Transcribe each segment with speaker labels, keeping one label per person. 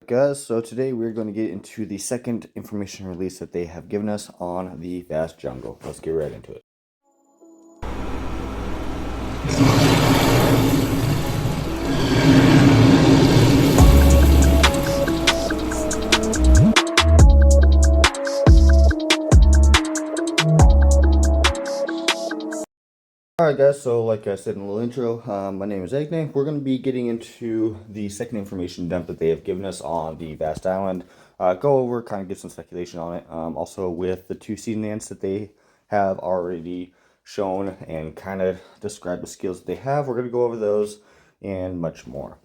Speaker 1: Guys, so today we're going to get into the second information release that they have given us on the vast jungle. Let's get right into it. Alright guys, so like I said in the little intro, my name is Agne. We're going to be getting into the second information dump that they have given us on the vast island. Go over, kind of get some speculation on it. Also with the two theants that they have already shown and kind of describe the skills that they have. We're going to go over those and much more.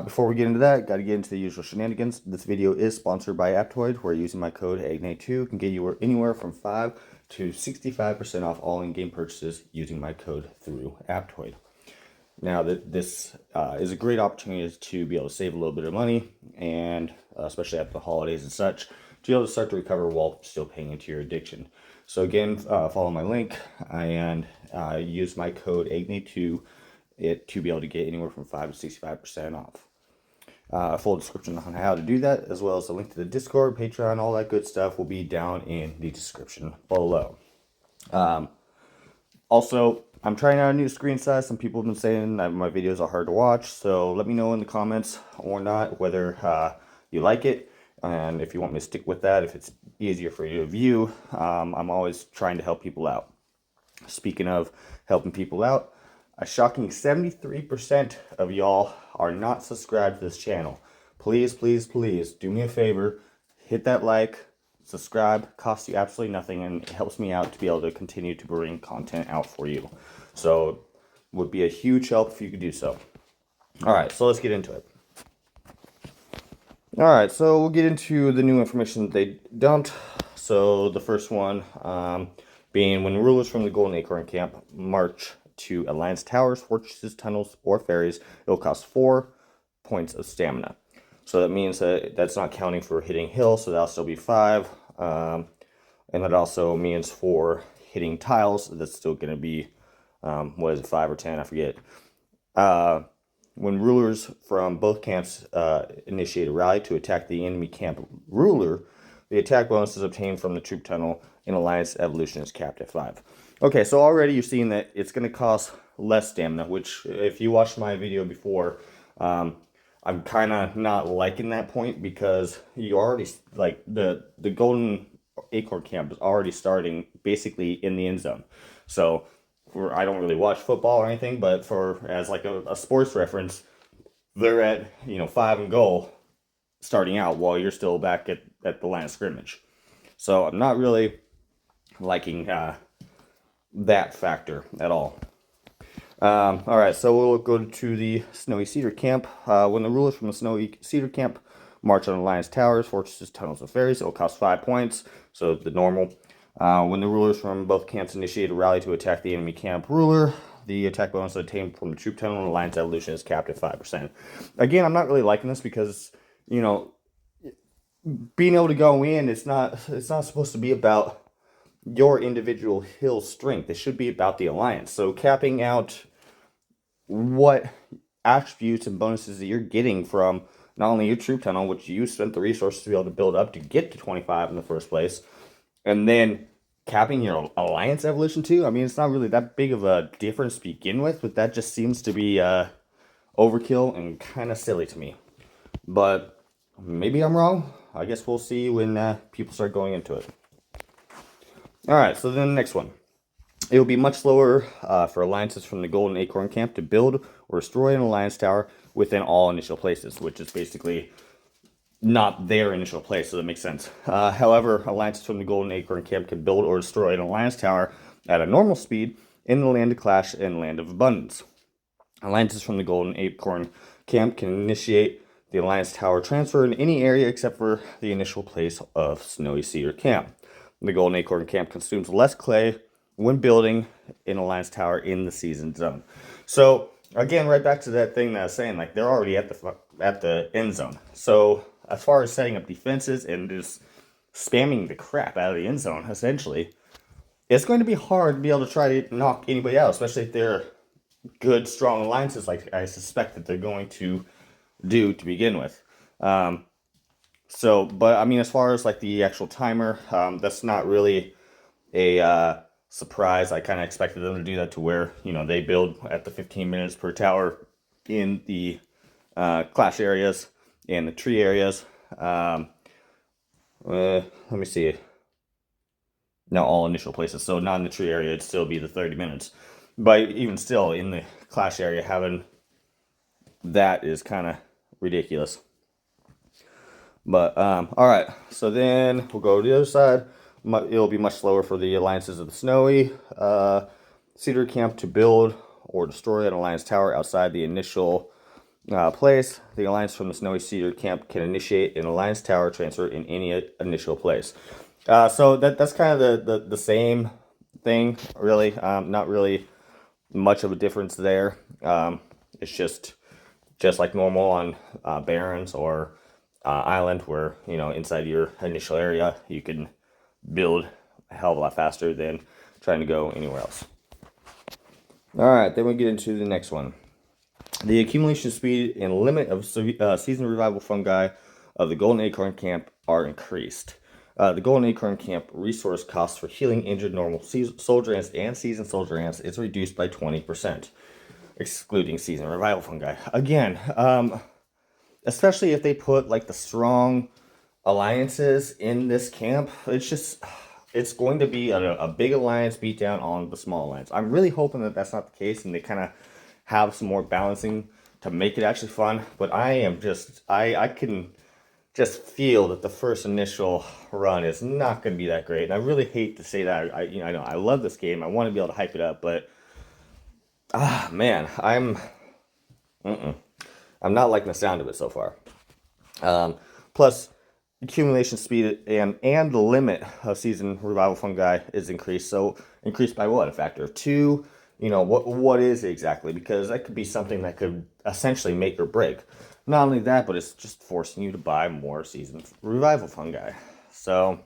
Speaker 1: Before we get into that, got to get into the usual shenanigans. This video is sponsored by Aptoid, where using my code AGNE2 can get you anywhere from 5 to 65% off all in-game purchases using my code through Aptoid. Now, this is a great opportunity to be able to save a little bit of money, and especially after the holidays and such, to be able to start to recover while still paying into your addiction. So again, follow my link and use my code AGNE2 to be able to get anywhere from 5 to 65% off. A full description on how to do that, as well as a link to the Discord, Patreon, all that good stuff will be down in the description below. Also, I'm trying out a new screen size. Some people have been saying that my videos are hard to watch, so let me know in the comments or not whether you like it, and if you want me to stick with that, if it's easier for you to view. I'm always trying to help people out. Speaking of helping people out, a shocking 73% of y'all are not subscribed to this channel. Please, please, please do me a favor. Hit that like, subscribe. Costs you absolutely nothing, and it helps me out to be able to continue to bring content out for you. So, would be a huge help if you could do so. Alright, so let's get into it. Alright, so we'll get into the new information that they dumped. So, the first one being when rulers from the Golden Acorn Camp march to Alliance Towers, Fortresses, Tunnels, or Ferries, it'll cost 4 points of stamina. So that means that that's not counting for hitting hills, so that'll still be 5. And that also means for hitting tiles, that's still going to be, 5 or 10, I forget. When rulers from both camps initiate a rally to attack the enemy camp ruler, the attack bonus is obtained from the troop tunnel in Alliance Evolution is capped at 5. Okay, so already you're seeing that it's going to cost less stamina, which if you watched my video before, I'm kind of not liking that point, because you already, like, the Golden Acorn Camp is already starting basically in the end zone. So I don't really watch football or anything, but as like a sports reference, they're at 5 and goal starting out while you're still back at the line of scrimmage. So I'm not really liking that factor at all. Alright, so we'll go to the Snowy Cedar Camp. When the rulers from the Snowy Cedar Camp march on Alliance Towers, Fortresses, Tunnels, and Ferries, it'll cost 5 points, so the normal. When the rulers from both camps initiate a rally to attack the enemy camp ruler, the attack bonus obtained from the troop tunnel and Alliance Evolution is capped at 5%. Again, I'm not really liking this because, being able to go in, it's not supposed to be about your individual hill strength. It should be about the alliance. So capping out what attributes and bonuses that you're getting from not only your troop tunnel, which you spent the resources to be able to build up to get to 25 in the first place, and then capping your alliance evolution too. I mean, it's not really that big of a difference to begin with, but that just seems to be overkill and kind of silly to me. But maybe I'm wrong. I guess we'll see when people start going into it. Alright, so then the next one. It will be much slower for alliances from the Golden Acorn Camp to build or destroy an alliance tower within all initial places, which is basically not their initial place, so that makes sense. However, alliances from the Golden Acorn Camp can build or destroy an alliance tower at a normal speed in the Land of Clash and Land of Abundance. Alliances from the Golden Acorn Camp can initiate the alliance tower transfer in any area except for the initial place of Snowy Cedar Camp. The Golden Acorn Camp consumes less clay when building an alliance tower in the season zone. So again, right back to that thing that I was saying, like, they're already at the end zone. So as far as setting up defenses and just spamming the crap out of the end zone, essentially, it's going to be hard to be able to try to knock anybody out, especially if they're good, strong alliances like I suspect that they're going to do to begin with. So, but I mean, as far as like the actual timer, that's not really a surprise. I kind of expected them to do that, to where, you know, they build at the 15 minutes per tower in the clash areas and the tree areas. Let me see. No, all initial places. So not in the tree area, it'd still be the 30 minutes. But even still, in the clash area, having that is kind of ridiculous. But all right, so then we'll go to the other side. It'll be much slower for the alliances of the Snowy Cedar Camp to build or destroy an alliance tower outside the initial place. The alliance from the Snowy Cedar Camp can initiate an alliance tower transfer in any initial place. So that's kind of the same thing, really. Not really much of a difference there. It's just like normal on Barrens or Island, where, you know, inside your initial area you can build a hell of a lot faster than trying to go anywhere else. All right, then we get into the next one. The accumulation speed and limit of season revival fungi of the Golden Acorn Camp are increased. The Golden Acorn Camp resource costs for healing injured normal soldier ants and seasoned soldier ants is reduced by 20%, excluding season revival fungi. Again, especially if they put like the strong alliances in this camp, it's going to be a big alliance beat down on the small alliance. I'm really hoping that that's not the case, and they kind of have some more balancing to make it actually fun. But I can just feel that the first initial run is not going to be that great, and I really hate to say that. I know I love this game. I want to be able to hype it up, but man, I'm not liking the sound of it so far. Plus, accumulation speed and the limit of season revival fungi is increased. So increased by what? A factor of 2. You know, what is it exactly? Because that could be something that could essentially make or break. Not only that, but it's just forcing you to buy more season revival fungi. So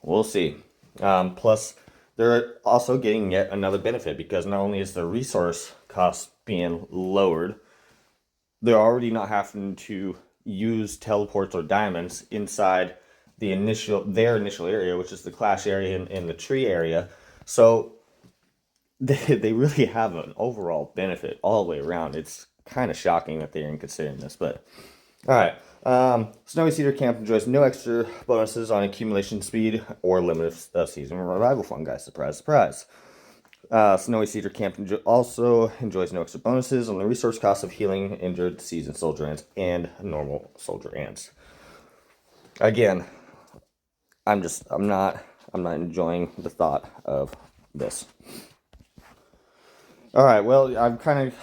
Speaker 1: we'll see. Plus, they're also getting yet another benefit, because not only is the resource cost being lowered, they're already not having to use teleports or diamonds inside their initial area, which is the clash area and the tree area. So they really have an overall benefit all the way around. It's kind of shocking that they're even considering this, but all right. Snowy Cedar Camp enjoys no extra bonuses on accumulation speed or limit of season revival fungi. Surprise, surprise. Snowy Cedar Camp also enjoys no extra bonuses on the resource cost of healing injured seasoned soldier ants and normal soldier ants. Again, I'm not enjoying the thought of this. All right, well, I've kind of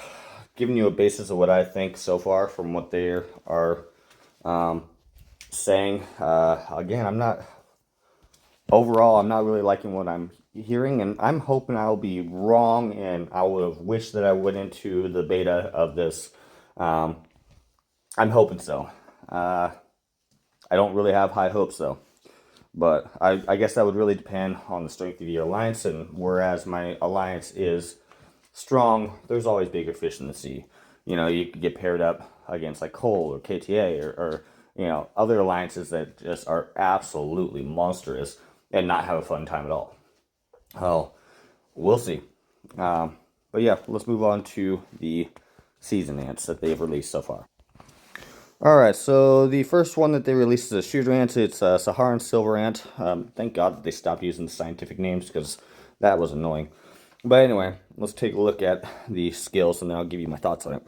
Speaker 1: given you a basis of what I think so far from what they are saying. Again, I'm not really liking what I'm hearing, and I'm hoping I'll be wrong, and I would have wished that I went into the beta of this. I'm hoping so. I don't really have high hopes though, but I guess that would really depend on the strength of your alliance, and whereas my alliance is strong, there's always bigger fish in the sea. You know, you could get paired up against like Cole or KTA or you know, other alliances that just are absolutely monstrous and not have a fun time at all. Oh, we'll see. But yeah, let's move on to the season ants that they've released so far. Alright, so the first one that they released is a shooter ant. It's a Saharan silver ant. Thank God that they stopped using the scientific names, because that was annoying. But anyway, let's take a look at the skills, and then I'll give you my thoughts on it.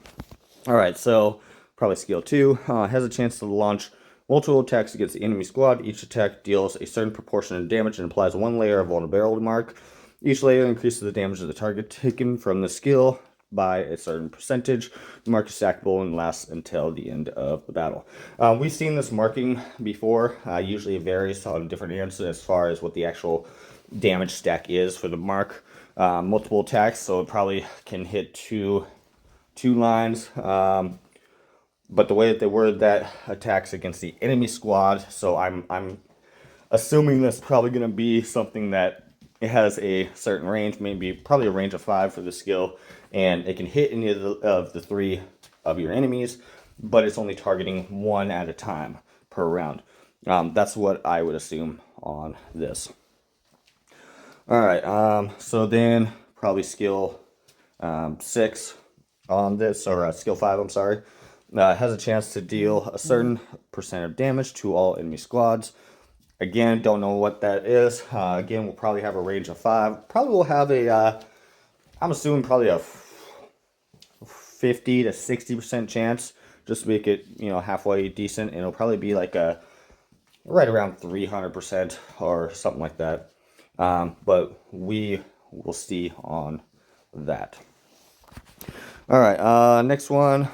Speaker 1: Alright, so probably skill 2. Has a chance to launch multiple attacks against the enemy squad. Each attack deals a certain proportion of damage and applies 1 layer of vulnerability mark. Each layer increases the damage of the target taken from the skill by a certain percentage. The mark is stackable and lasts until the end of the battle. We've seen this marking before. Usually it varies on different ants as far as what the actual damage stack is for the mark. Multiple attacks, so it probably can hit two lines. But the way that they worded that, attacks against the enemy squad, so I'm assuming that's probably going to be something that it has a certain range, probably a range of 5 for the skill, and it can hit any of the 3 of your enemies. but it's only targeting one at a time per round. That's what I would assume on this. All right, so then probably skill 6 on this, or skill 5, I'm sorry. Has a chance to deal a certain percent of damage to all enemy squads. Again, don't know what that is. Again, we'll probably have a range of 5. Probably will have a, I'm assuming probably a 50 to 60% chance, just to make it, halfway decent. And it'll probably be like a right around 300% or something like that. But we will see on that. All right, next one.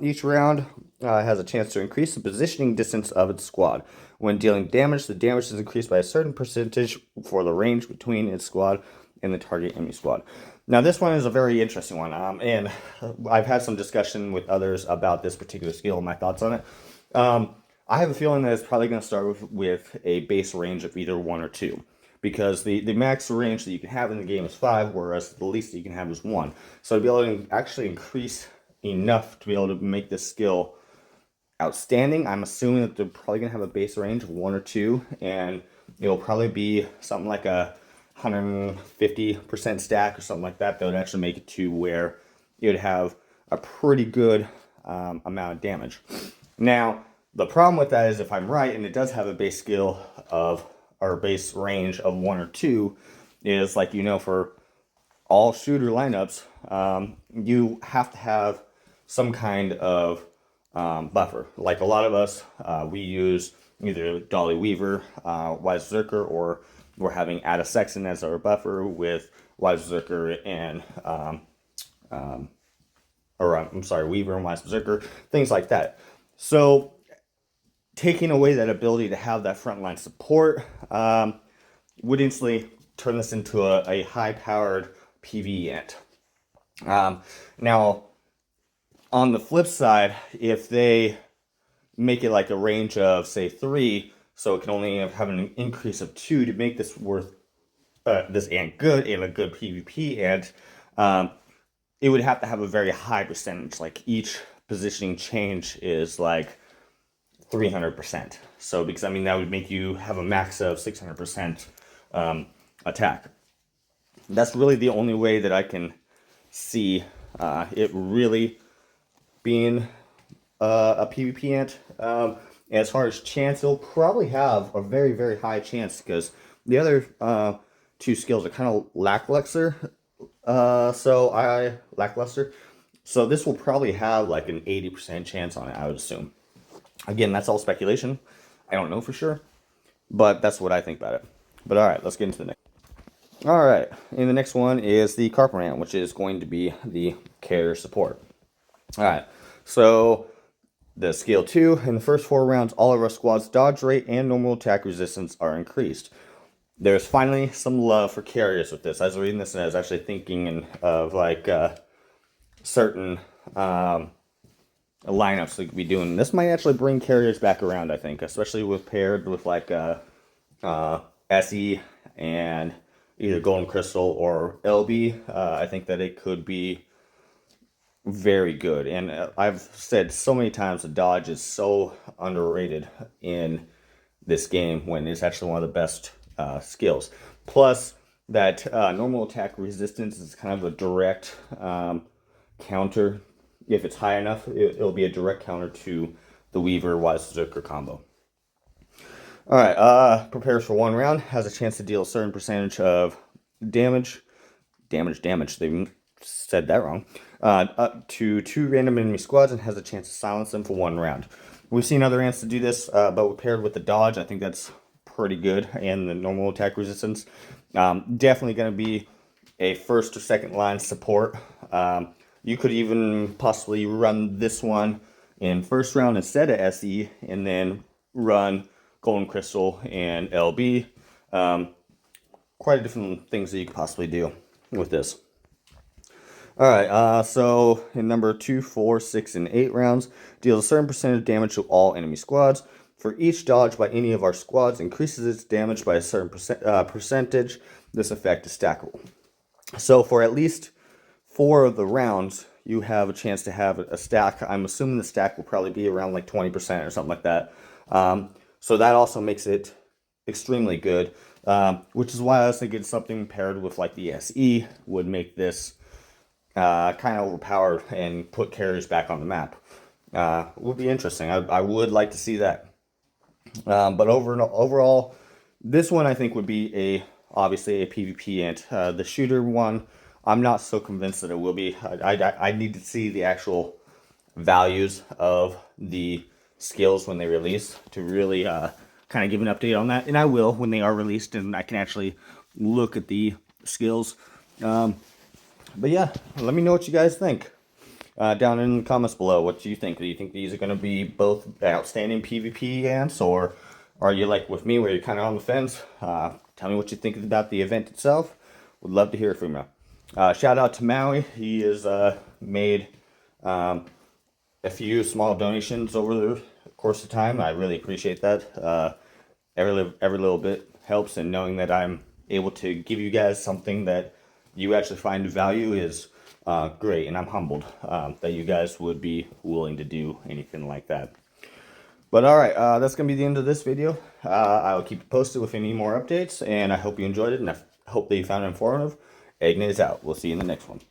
Speaker 1: Each round has a chance to increase the positioning distance of its squad. When dealing damage, the damage is increased by a certain percentage for the range between its squad and the target enemy squad. Now, this one is a very interesting one, and I've had some discussion with others about this particular skill and my thoughts on it. I have a feeling that it's probably going to start with a base range of either 1 or 2. Because the max range that you can have in the game is 5, whereas the least that you can have is 1. So to be able to actually increase enough to be able to make this skill outstanding, I'm assuming that they're probably going to have a base range of 1 or 2, and it'll probably be something like a 150% stack or something like that would actually make it to where it would have a pretty good amount of damage. Now, the problem with that is if I'm right, and it does have a base skill of, or base range of 1 or 2, is like, for all shooter lineups, you have to have some kind of buffer. Like a lot of us, we use either Dolly Weaver, Wise Berserker, or we're having Ada Sexton as our buffer with Wise Berserker and, Weaver and Wise Berserker, things like that. So taking away that ability to have that frontline support would instantly turn this into a high-powered PvE ant. Now, on the flip side, if they make it like a range of, say, 3, so it can only have an increase of 2 to make this worth this ant good and a good PvP ant, it would have to have a very high percentage. Like each positioning change is like 300%. So, because that would make you have a max of 600% attack. That's really the only way that I can see it really being a PvP ant. As far as chance, it'll probably have a very, very high chance because the other 2 skills are kind of lackluster. So this will probably have like an 80% chance on it, I would assume. Again, that's all speculation. I don't know for sure, but that's what I think about it. But all right, let's get into the next. All right, and the next one is the Carpenter Ant, which is going to be the carrier support. All right, so the skill 2, in the first 4 rounds, all of our squad's dodge rate and normal attack resistance are increased. There's finally some love for carriers with this. I was reading this and I was actually thinking of like certain lineups they could be doing. This might actually bring carriers back around, I think, especially with paired with like SE and either Golden Crystal or LB. I think that it could be very good. And I've said so many times the dodge is so underrated in this game when it's actually one of the best skills. Plus, that normal attack resistance is kind of a direct counter. If it's high enough, it'll be a direct counter to the Weaver Wise Berserker combo. All right, prepares for 1 round, has a chance to deal a certain percentage of damage. They said that wrong. Up to 2 random enemy squads and has a chance to silence them for 1 round. We've seen other ants to do this, but paired with the dodge, I think that's pretty good, and the normal attack resistance. Definitely going to be a first or second line support. You could even possibly run this one in first round instead of SE, and then run Golden Crystal and LB. Quite a different things that you could possibly do with this. All right, so in number 2, 4, 6, and 8 rounds, deals a certain percentage of damage to all enemy squads. For each dodge by any of our squads, increases its damage by a certain percentage. This effect is stackable. So for at least 4 of the rounds, you have a chance to have a stack. I'm assuming the stack will probably be around like 20% or something like that. So that also makes it extremely good, which is why I was thinking something paired with like the SE would make this kind of overpowered and put carriers back on the map. Would be interesting. I would like to see that. But overall, this one I think would be obviously a PvP ant. The shooter one, I'm not so convinced that it will be. I need to see the actual values of the skills when they release to really kind of give an update on that. And I will when they are released and I can actually look at the skills. But yeah, let me know what you guys think down in the comments below. What do you think? Do you think these are going to be both outstanding PvP ants, or are you like with me where you're kind of on the fence? Tell me what you think about the event itself. Would love to hear from you. Shout out to Maui. He has made a few small donations over the course of time. I really appreciate that. Every little bit helps, and knowing that I'm able to give you guys something that you actually find value is great, and I'm humbled that you guys would be willing to do anything like that. But alright, that's going to be the end of this video. I'll keep you posted with any more updates, and I hope you enjoyed it, and I hope that you found it informative. Eggnays out. We'll see you in the next one.